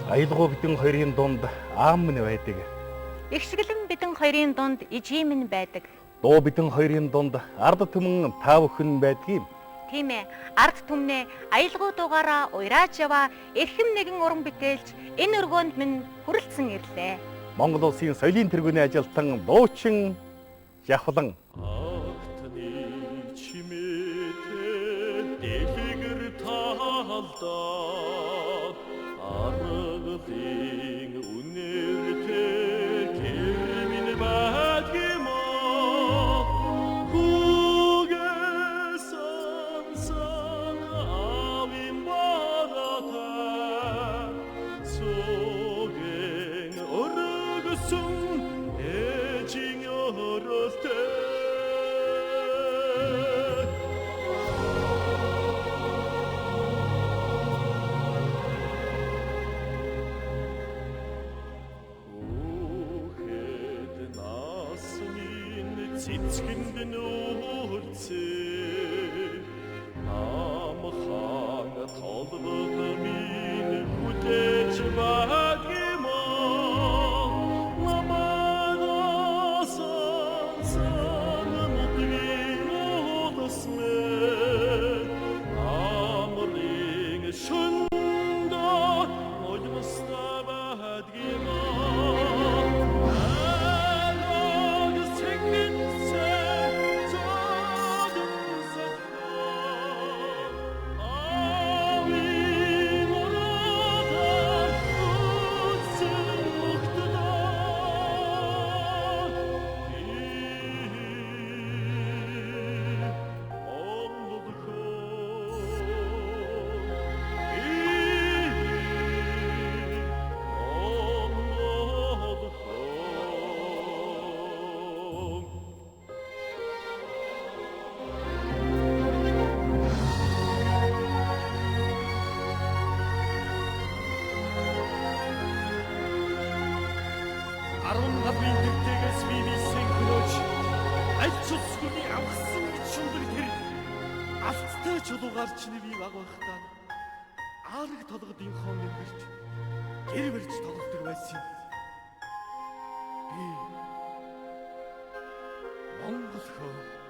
Аялгау бидэн хоёрын дунд аам минь байдаг. Игшгэлэн бидэн хоёрын дунд ижим минь байдаг. Дуу бидэн хоёрын дунд ард түмэн та бүхэн байдгийм. Тийм ээ. Ард түмнээ аялгау дугаараа уйрааж яваа эрхэм нэгэн уран бүтээлч энэ өргөөнд минь хүрэлцэн ирлээ. Монгол улсын соёлын тэргүүний ажилтан дуучин Явхлан. Цэцгэнд нүүрцээ амхан толгод минь хүлээж байгимаа намайгасан сан мөдгийн удасмэ амрын шүндө ойлмоста байгимаа Арван дэртэгээс бивсэн хөнөөч аль ч усгүй авсан гэж шундаг тэр алцтай чулуугаар чиний бие баг байхдаа аарэг толгодын хон нэмэрч гэр барьж тоглодог байсан. Би Монгол хөө